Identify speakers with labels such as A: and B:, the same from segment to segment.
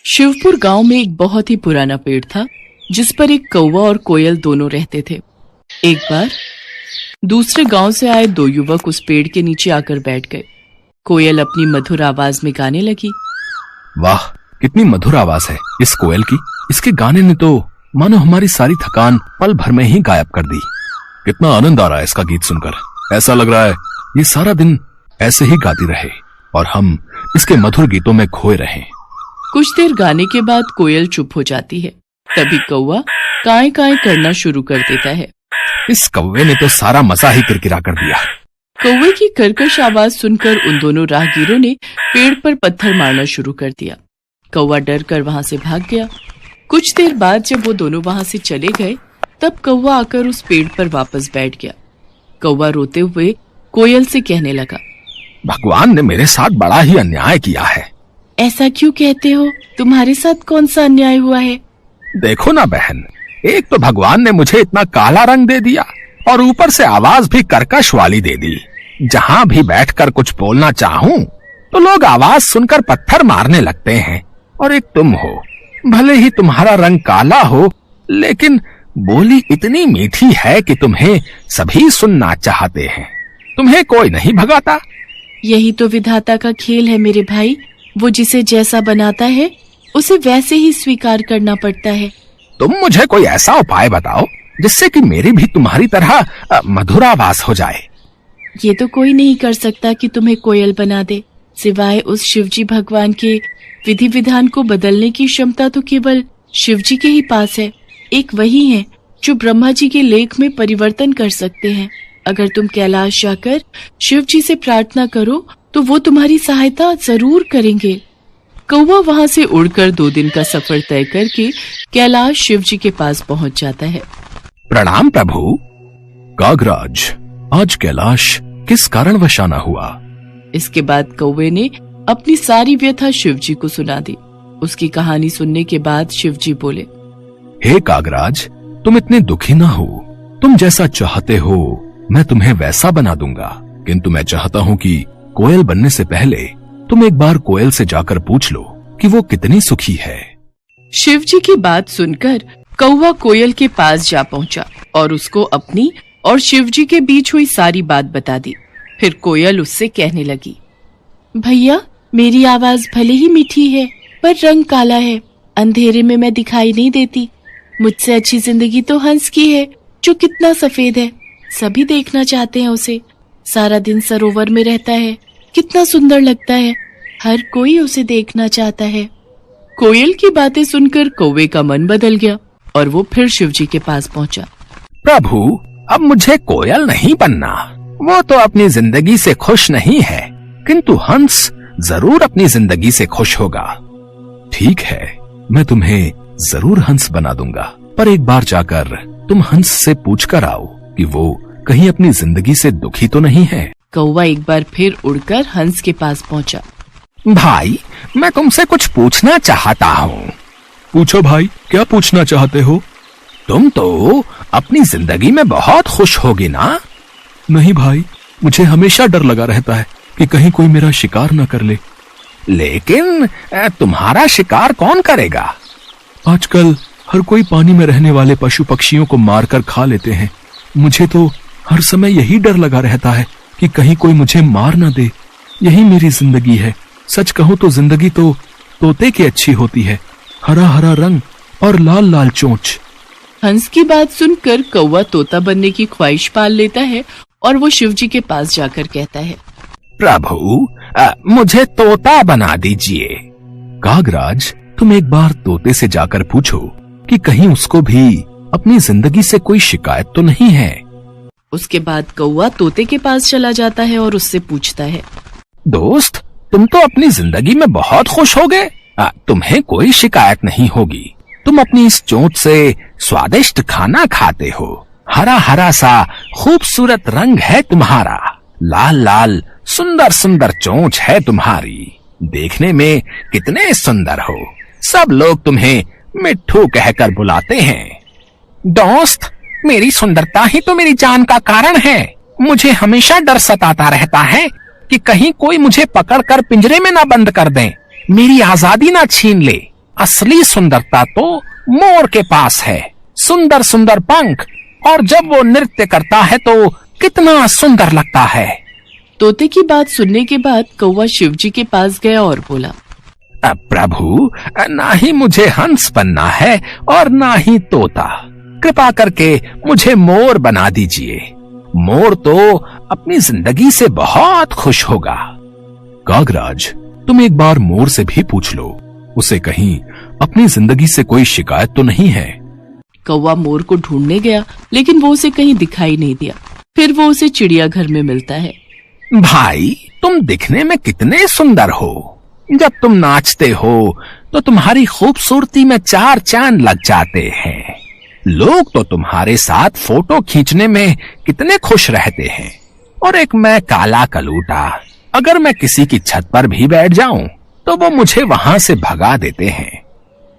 A: शिवपुर गांव में एक बहुत ही पुराना पेड़ था जिस पर एक कौवा और कोयल दोनों रहते थे। एक बार दूसरे गांव से आए दो युवक उस पेड़ के नीचे आकर बैठ गए। कोयल अपनी मधुर आवाज में गाने लगी।
B: वाह, कितनी मधुर आवाज है इस कोयल की। इसके गाने ने तो मानो हमारी सारी थकान पल भर में ही गायब कर दी। कितना आनंद आ रहा है इसका गीत सुनकर। ऐसा लग रहा है ये सारा दिन ऐसे ही गाती रहे और हम इसके मधुर गीतों में खोए रहें।
A: कुछ देर गाने के बाद कोयल चुप हो जाती है। तभी कौवा काए काए करना शुरू कर देता है।
B: इस कौवे ने तो सारा मजा ही किरकिरा कर दिया।
A: कौवे की कर्कश आवाज सुनकर उन दोनों राहगीरों ने पेड़ पर पत्थर मारना शुरू कर दिया। कौवा डर कर वहां से भाग गया। कुछ देर बाद जब वो दोनों वहां से चले गए तब कौवा आकर उस पेड़ पर वापस बैठ गया। कौवा रोते हुए कोयल से कहने लगा,
B: भगवान ने मेरे साथ बड़ा ही अन्याय किया है।
A: ऐसा क्यों कहते हो? तुम्हारे साथ कौन सा अन्याय हुआ है?
B: देखो ना बहन, एक तो भगवान ने मुझे इतना काला रंग दे दिया और ऊपर से आवाज भी कर्कश वाली दे दी। जहां भी बैठकर कुछ बोलना चाहूं तो लोग आवाज सुनकर पत्थर मारने लगते हैं। और एक तुम हो, भले ही तुम्हारा रंग काला हो लेकिन बोली इतनी मीठी है कि तुम्हें सभी सुनना चाहते हैं। तुम्हें कोई नहीं भगाता।
A: यही तो विधाता का खेल है मेरे भाई। वो जिसे जैसा बनाता है उसे वैसे ही स्वीकार करना पड़ता है।
B: तुम मुझे कोई ऐसा उपाय बताओ जिससे कि मेरी भी तुम्हारी तरह मधुर आवाज हो जाए।
A: ये तो कोई नहीं कर सकता कि तुम्हें कोयल बना दे, सिवाय उस शिवजी भगवान के विधि विधान को बदलने की क्षमता तो केवल शिवजी के ही पास है। एक वही है जो ब्रह्मा जी के लेख में परिवर्तन कर सकते हैं। अगर तुम कैलाश जाकर शिवजी से प्रार्थना करो तो वो तुम्हारी सहायता जरूर करेंगे। कौवा वहां से उड़कर 2 दिन का सफर तय करके कैलाश शिवजी के पास पहुंच जाता है।
B: प्रणाम प्रभु। कागराज, आज कैलाश किस कारणवश आना हुआ?
A: इसके बाद कौवे ने अपनी सारी व्यथा शिवजी को सुना दी। उसकी कहानी सुनने के बाद शिवजी बोले,
B: हे कागराज, तुम इतने दुखी ना हो। तुम जैसा चाहते हो मैं तुम्हें वैसा बना दूंगा, किंतु मैं चाहता हूँ कि कोयल बनने से पहले तुम एक बार कोयल से जाकर पूछ लो कि वो कितनी सुखी है।
A: शिवजी की बात सुनकर कौवा कोयल के पास जा पहुंचा और उसको अपनी और शिवजी के बीच हुई सारी बात बता दी। फिर कोयल उससे कहने लगी, भैया, मेरी आवाज भले ही मीठी है पर रंग काला है। अंधेरे में मैं दिखाई नहीं देती। मुझसे अच्छी जिंदगी तो हंस की है जो कितना सफेद है। सभी देखना चाहते हैं उसे। सारा दिन सरोवर में रहता है, कितना सुंदर लगता है। हर कोई उसे देखना चाहता है। कोयल की बातें सुनकर कौवे का मन बदल गया और वो फिर शिवजी के पास पहुंचा।
B: प्रभु, अब मुझे कोयल नहीं बनना। वो तो अपनी जिंदगी से खुश नहीं है, किंतु हंस जरूर अपनी जिंदगी से खुश होगा। ठीक है, मैं तुम्हें जरूर हंस बना दूंगा, पर एक बार जाकर तुम हंस से पूछ कर आओ कि वो कहीं अपनी जिंदगी से दुखी तो नहीं है।
A: कौवा एक बार फिर उड़कर हंस के पास पहुंचा।
B: भाई, मैं तुमसे कुछ पूछना चाहता हूँ। पूछो भाई, क्या पूछना चाहते हो? तुम तो अपनी जिंदगी में बहुत खुश होगी ना? नहीं भाई, मुझे हमेशा डर लगा रहता है कि कहीं कोई मेरा शिकार न कर ले। लेकिन तुम्हारा शिकार कौन करेगा? आजकल हर कोई पानी में रहने वाले पशु पक्षियों को मारकर खा लेते हैं। मुझे तो हर समय यही डर लगा रहता है कि कहीं कोई मुझे मार न दे। यही मेरी जिंदगी है। सच कहूं तो जिंदगी तो तोते की अच्छी होती है, हरा हरा रंग और लाल लाल चोंच।
A: हंस की बात सुनकर कौवा तोता बनने की ख्वाहिश पाल लेता है और वो शिवजी के पास जाकर कहता है,
B: प्रभु, मुझे तोता बना दीजिए। कागराज, तुम एक बार तोते से जाकर पूछो कि कहीं उसको भी अपनी जिंदगी से कोई शिकायत तो नहीं है।
A: उसके बाद कौवा तोते के पास चला जाता है और उससे पूछता है,
B: दोस्त, तुम तो अपनी जिंदगी में बहुत खुश हो गए। तुम्हें कोई शिकायत नहीं होगी। तुम अपनी इस चोंच से स्वादिष्ट खाना खाते हो। हरा हरा सा खूबसूरत रंग है तुम्हारा। लाल लाल सुंदर सुंदर चोंच है तुम्हारी। देखने में कितने सुंदर हो। सब लोग तुम्हें मिट्ठू कहकर बुलाते हैं। दोस्त, मेरी सुंदरता ही तो मेरी जान का कारण है। मुझे हमेशा डर सताता रहता है कि कहीं कोई मुझे पकड़कर पिंजरे में ना बंद कर दे, मेरी आजादी ना छीन ले। असली सुंदरता तो मोर के पास है। सुंदर सुंदर पंख, और जब वो नृत्य करता है तो कितना सुंदर लगता है।
A: तोते की बात सुनने के बाद कौवा शिवजी के पास गया और बोला,
B: प्रभु, ना ही मुझे हंस बनना है और ना ही तोता। कृपा करके मुझे मोर बना दीजिए। मोर तो अपनी जिंदगी से बहुत खुश होगा। कागराज, तुम एक बार मोर से भी पूछ लो, उसे कहीं अपनी जिंदगी से कोई शिकायत तो नहीं है।
A: कौवा मोर को ढूंढने गया, लेकिन वो उसे कहीं दिखाई नहीं दिया। फिर वो उसे चिड़ियाघर में मिलता है।
B: भाई, तुम दिखने में कितने सुंदर हो। जब तुम नाचते हो तो तुम्हारी खूबसूरती में चार चांद लग जाते हैं। लोग तो तुम्हारे साथ फोटो खींचने में कितने खुश रहते हैं। और एक मैं काला कलूटा, अगर मैं किसी की छत पर भी बैठ जाऊं तो वो मुझे वहां से भगा देते हैं।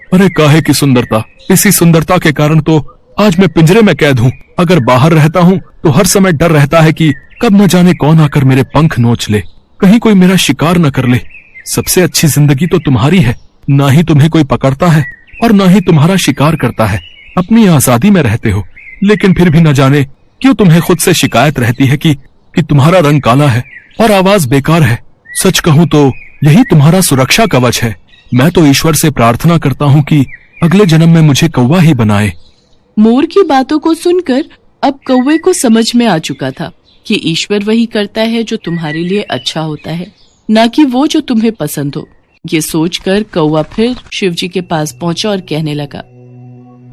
B: अरे काहे की सुंदरता, इसी सुंदरता के कारण तो आज मैं पिंजरे में कैद हूँ। अगर बाहर रहता हूँ तो हर समय डर रहता है कि कब न जाने कौन आकर मेरे पंख नोच ले, कहीं कोई मेरा शिकार न कर ले। सबसे अच्छी जिंदगी तो तुम्हारी है। ना ही तुम्हें कोई पकड़ता है और ना ही तुम्हारा शिकार करता है। अपनी आजादी में रहते हो, लेकिन फिर भी न जाने क्यों तुम्हें खुद से शिकायत रहती है कि तुम्हारा रंग काला है और आवाज बेकार है। सच कहूँ तो यही तुम्हारा सुरक्षा कवच है। मैं तो ईश्वर से प्रार्थना करता हूँ कि अगले जन्म में मुझे कौवा ही बनाए।
A: मोर की बातों को सुनकर अब कौवे को समझ में आ चुका था कि ईश्वर वही करता है जो तुम्हारे लिए अच्छा होता है, ना कि वो जो तुम्हें पसंद हो। ये सोचकर कौवा फिर शिवजी के पास पहुंचा और कहने लगा,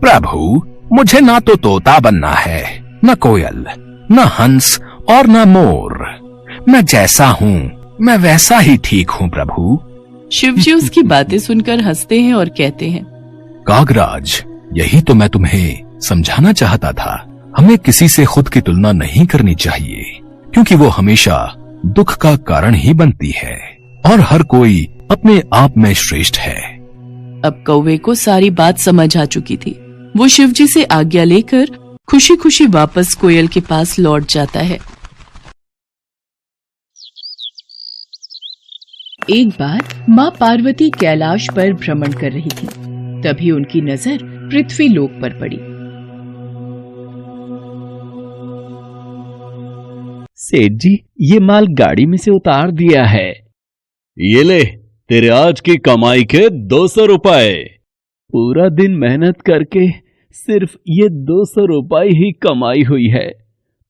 B: प्रभु, मुझे ना तो तोता बनना है, न कोयल, न हंस और न मोर। मैं जैसा हूँ मैं वैसा ही ठीक हूँ प्रभु।
A: शिवजी उसकी बातें सुनकर हंसते हैं और कहते हैं,
B: कागराज, यही तो मैं तुम्हें समझाना चाहता था। हमें किसी से खुद की तुलना नहीं करनी चाहिए, क्योंकि वो हमेशा दुख का कारण ही बनती है और हर कोई अपने आप में श्रेष्ठ है।
A: अब कौवे को सारी बात समझ आ चुकी थी। वो शिवजी से आज्ञा लेकर खुशी खुशी वापस कोयल के पास लौट जाता है। एक बार माँ पार्वती कैलाश पर भ्रमण कर रही थी। तभी उनकी नजर पृथ्वी लोक पर पड़ी।
C: सेठ जी, ये माल गाड़ी में से उतार दिया है।
D: ये ले, तेरे आज की कमाई के 200 रुपए।
C: पूरा दिन मेहनत करके सिर्फ ये 200 रुपए ही कमाई हुई है।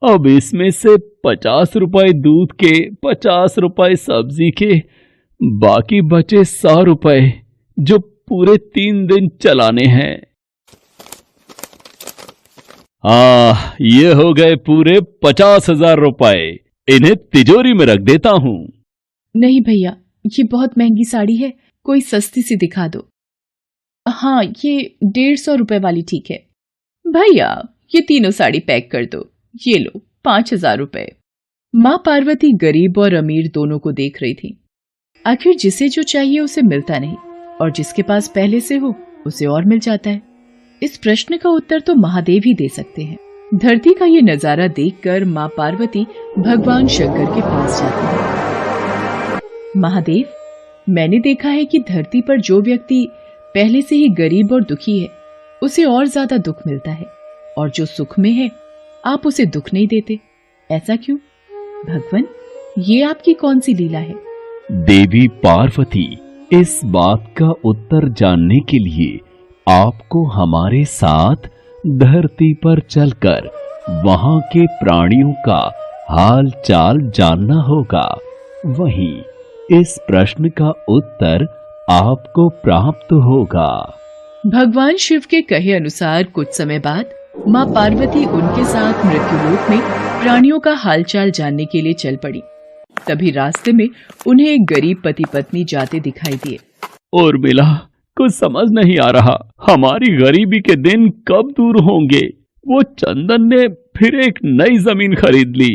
C: अब इसमें से 50 रुपए दूध के, 50 रुपए सब्जी के, बाकी बचे 100 रुपए जो पूरे 3 दिन चलाने हैं।
D: ये हो गए पूरे 50,000 रुपए। इन्हें तिजोरी में रख देता हूँ।
A: नहीं भैया, ये बहुत महंगी साड़ी है, कोई सस्ती सी दिखा दो। हाँ, ये 150 रुपए वाली ठीक है। भैया, ये तीनों साड़ी पैक कर दो। ये लो 5,000 रुपए। माँ पार्वती गरीब और अमीर दोनों को देख रही थी। आखिर जिसे जो चाहिए उसे मिलता नहीं, और जिसके पास पहले से हो उसे और मिल जाता है। इस प्रश्न का उत्तर तो महादेव ही दे सकते हैं। धरती का ये नजारा देखकर माँ पार्वती भगवान शंकर के पास जाती है। महादेव, मैंने देखा है कि धरती पर जो व्यक्ति पहले से ही गरीब और दुखी है उसे और ज्यादा दुख मिलता है, और जो सुख में है आप उसे दुख नहीं देते। ऐसा क्यों? भगवान, ये आपकी कौन सी लीला है?
C: देवी पार्वती, इस बात का उत्तर जानने के लिए आपको हमारे साथ धरती पर चलकर वहां के प्राणियों का हाल चाल जानना होगा। वहीं इस प्रश्न का उत्तर आपको प्राप्त होगा।
A: भगवान शिव के कहे अनुसार कुछ समय बाद माँ पार्वती उनके साथ मृत्युलोक में प्राणियों का हालचाल जानने के लिए चल पड़ी। तभी रास्ते में उन्हें एक गरीब पति पत्नी जाते दिखाई दिए।
C: और मिला, कुछ समझ नहीं आ रहा, हमारी गरीबी के दिन कब दूर होंगे। वो चंदन ने फिर एक नई जमीन खरीद ली।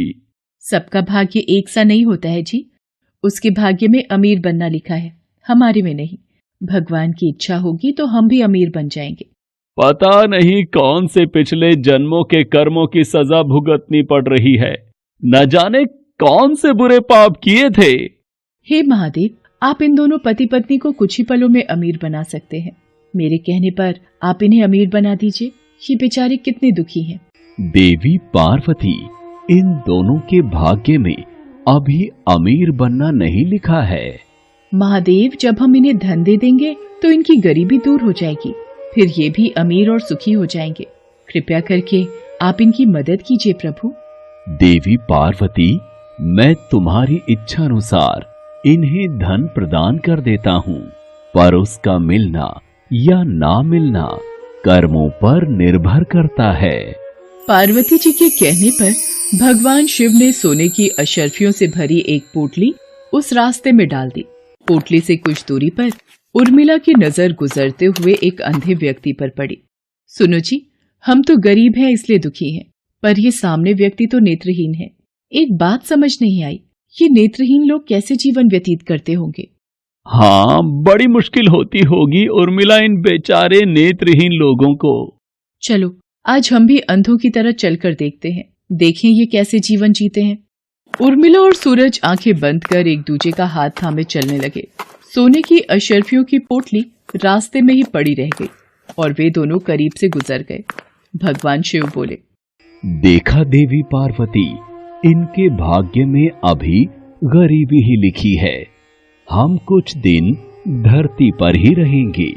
A: सबका भाग्य एक सा नहीं होता है जी। उसके भाग्य में अमीर बनना लिखा है, हमारे में नहीं। भगवान की इच्छा होगी तो हम भी अमीर बन जाएंगे।
C: पता नहीं कौन से पिछले जन्मों के कर्मों की सजा भुगतनी पड़ रही है। न जाने कौन से बुरे पाप किए थे।
A: हे महादेव, आप इन दोनों पति पत्नी को कुछ ही पलों में अमीर बना सकते हैं। मेरे कहने पर आप इन्हें अमीर बना दीजिए। ये बेचारे कितने दुखी हैं।
C: देवी पार्वती, इन दोनों के भाग्य में अभी अमीर बनना नहीं लिखा है।
A: महादेव, जब हम इन्हें धन दे देंगे तो इनकी गरीबी दूर हो जाएगी, फिर ये भी अमीर और सुखी हो जाएंगे। कृपया करके आप इनकी मदद कीजिए प्रभु।
C: देवी पार्वती, मैं तुम्हारी इच्छा अनुसार इन्हें धन प्रदान कर देता हूँ, पर उसका मिलना या ना मिलना कर्मों पर निर्भर करता है।
A: पार्वती जी के कहने पर भगवान शिव ने सोने की अशर्फियों से भरी एक पोटली उस रास्ते में डाल दी। पोटली से कुछ दूरी पर उर्मिला की नजर गुजरते हुए एक अंधे व्यक्ति पर पड़ी। सुनो जी, हम तो गरीब हैं इसलिए दुखी हैं, पर ये सामने व्यक्ति तो नेत्रहीन है। एक बात समझ नहीं आई, ये नेत्रहीन लोग कैसे जीवन व्यतीत करते होंगे?
D: हाँ, बड़ी मुश्किल होती होगी उर्मिला इन बेचारे नेत्रहीन लोगों को।
A: चलो आज हम भी अंधों की तरह चलकर देखते हैं, देखें ये कैसे जीवन जीते हैं। उर्मिला और सूरज आंखें बंद कर एक दूसरे का हाथ थामे चलने लगे। सोने की अशर्फियों की पोटली रास्ते में ही पड़ी रह गई और वे दोनों करीब से गुजर गए। भगवान शिव बोले,
C: देखा देवी पार्वती, इनके भाग्य में अभी गरीबी ही लिखी है। हम कुछ दिन धरती पर ही रहेंगे।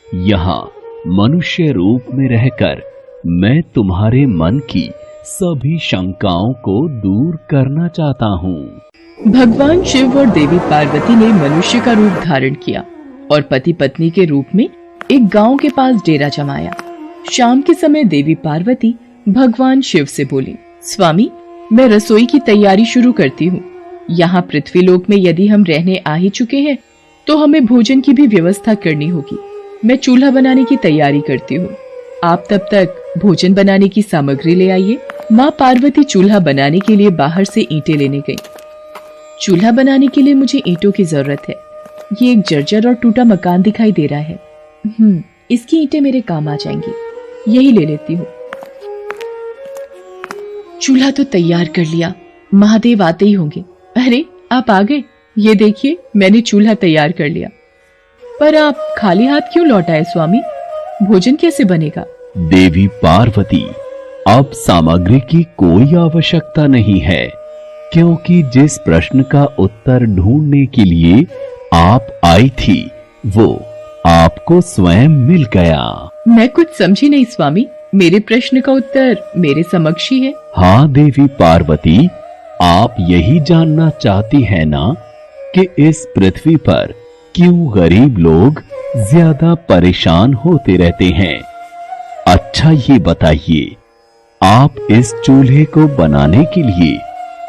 C: यहाँ मनुष्य रूप में रहकर मैं तुम्हारे मन की सभी शंकाओं को दूर करना चाहता हूँ।
A: भगवान शिव और देवी पार्वती ने मनुष्य का रूप धारण किया और पति पत्नी के रूप में एक गांव के पास डेरा जमाया। शाम के समय देवी पार्वती भगवान शिव से बोली, स्वामी, मैं रसोई की तैयारी शुरू करती हूँ। यहाँ पृथ्वीलोक में यदि हम रहने आ ही चुके हैं तो हमें भोजन की भी व्यवस्था करनी होगी। मैं चूल्हा बनाने की तैयारी करती हूँ, आप तब तक भोजन बनाने की सामग्री ले आइए। माँ पार्वती चूल्हा बनाने के लिए बाहर से ईंटें लेने गई। चूल्हा बनाने के लिए मुझे ईंटों की जरूरत है। ये एक जर्जर और टूटा मकान दिखाई दे रहा है। इसकी ईंटें मेरे काम आ जाएंगी, यही ले लेती हूँ। चूल्हा तो तैयार कर लिया, महादेव आते ही होंगे। अरे आप आ गए, ये देखिए मैंने चूल्हा तैयार कर लिया। पर आप खाली हाथ क्यों लौट आए स्वामी? भोजन कैसे बनेगा?
C: देवी पार्वती, अब सामग्री की कोई आवश्यकता नहीं है, क्योंकि जिस प्रश्न का उत्तर ढूंढने के लिए आप आई थी वो आपको स्वयं मिल गया।
A: मैं कुछ समझी नहीं स्वामी, मेरे प्रश्न का उत्तर मेरे समक्ष ही है।
C: हाँ देवी पार्वती, आप यही जानना चाहती है ना कि इस पृथ्वी पर क्यों गरीब लोग ज्यादा परेशान होते रहते हैं। अच्छा ये बताइए, आप इस चूल्हे को बनाने के लिए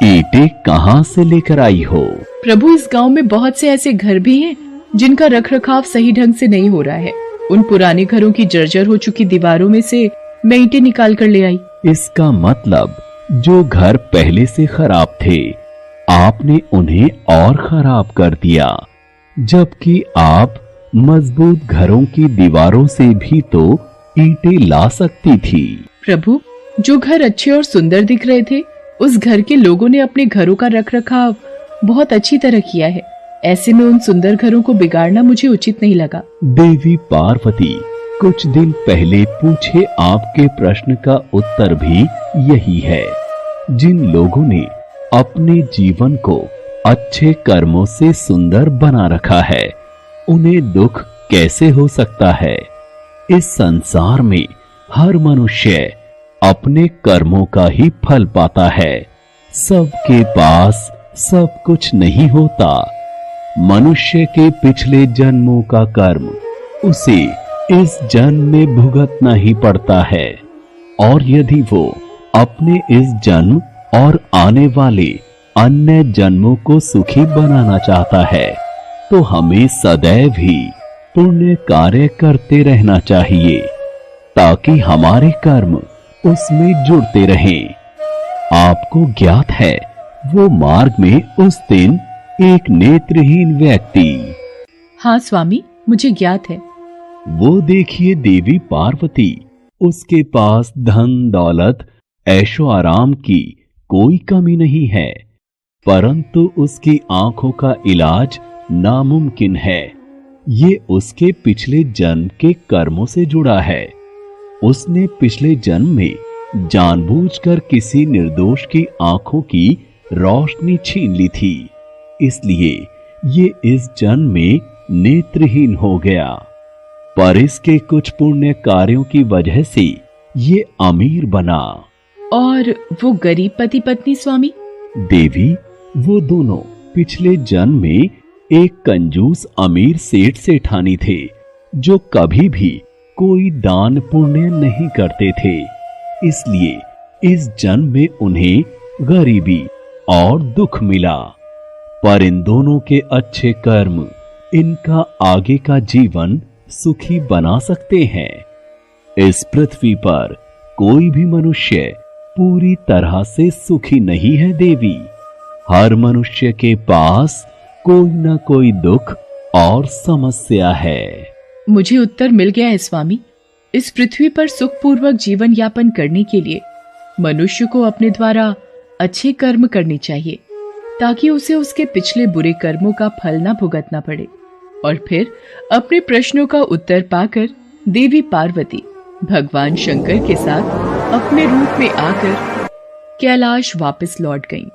C: ईंटें कहाँ से लेकर आई हो?
A: प्रभु, इस गांव में बहुत से ऐसे घर भी हैं जिनका रखरखाव सही ढंग से नहीं हो रहा है। उन पुराने घरों की जर्जर हो चुकी दीवारों में से मैं ईंटें निकाल कर ले आई।
C: इसका मतलब जो घर पहले से खराब थे आपने उन्हें और खराब कर दिया, जबकि आप मजबूत घरों की दीवारों से भी तो ईंटें ला सकती थी।
A: प्रभु, जो घर अच्छे और सुंदर दिख रहे थे उस घर के लोगों ने अपने घरों का रखरखाव बहुत अच्छी तरह किया है। ऐसे में उन सुंदर घरों को बिगाड़ना मुझे उचित नहीं लगा।
C: देवी पार्वती, कुछ दिन पहले पूछे आपके प्रश्न का उत्तर भी यही है। जिन लोगों ने अपने जीवन को अच्छे कर्मों से सुंदर बना रखा है उन्हें दुख कैसे हो सकता है? इस संसार में हर मनुष्य अपने कर्मों का ही फल पाता है। सबके पास सब कुछ नहीं होता। मनुष्य के पिछले जन्मों का कर्म उसे इस जन्म में भुगतना ही पड़ता है, और यदि वो अपने इस जन्म और आने वाले अन्य जन्मों को सुखी बनाना चाहता है तो हमें सदैव ही पुण्य कार्य करते रहना चाहिए ताकि हमारे कर्म उसमें जुड़ते रहें। आपको ज्ञात है वो मार्ग में उस दिन एक नेत्रहीन व्यक्ति।
A: हाँ स्वामी, मुझे ज्ञात है।
C: वो देखिए देवी पार्वती, उसके पास धन दौलत ऐशो आराम की कोई कमी नहीं है, परंतु उसकी आंखों का इलाज नामुमकिन है। ये उसके पिछले जन्म के कर्मों से जुड़ा है। उसने पिछले जन्म में जानबूझकर किसी निर्दोष की आंखों की रोशनी छीन ली थी, इसलिए ये इस जन्म में नेत्रहीन हो गया। पर इसके कुछ पुण्य कार्यों की वजह से ये अमीर बना।
A: और वो गरीब पति पत्नी स्वामी?
C: देवी, वो दोनों पिछले जन्म में एक कंजूस अमीर सेठ सेठानी थे, जो कभी भी कोई दान पुण्य नहीं करते थे। इसलिए इस जन्म में उन्हें गरीबी और दुख मिला। पर इन दोनों के अच्छे कर्म इनका आगे का जीवन सुखी बना सकते हैं। इस पृथ्वी पर कोई भी मनुष्य पूरी तरह से सुखी नहीं है देवी। हर मनुष्य के पास कोई न कोई दुख और समस्या है।
A: मुझे उत्तर मिल गया है स्वामी। इस पृथ्वी पर सुखपूर्वक जीवन यापन करने के लिए मनुष्य को अपने द्वारा अच्छे कर्म करने चाहिए, ताकि उसे उसके पिछले बुरे कर्मों का फल न भुगतना पड़े। और फिर अपने प्रश्नों का उत्तर पाकर देवी पार्वती भगवान शंकर के साथ अपने रूप में आकर कैलाश वापस लौट गईं।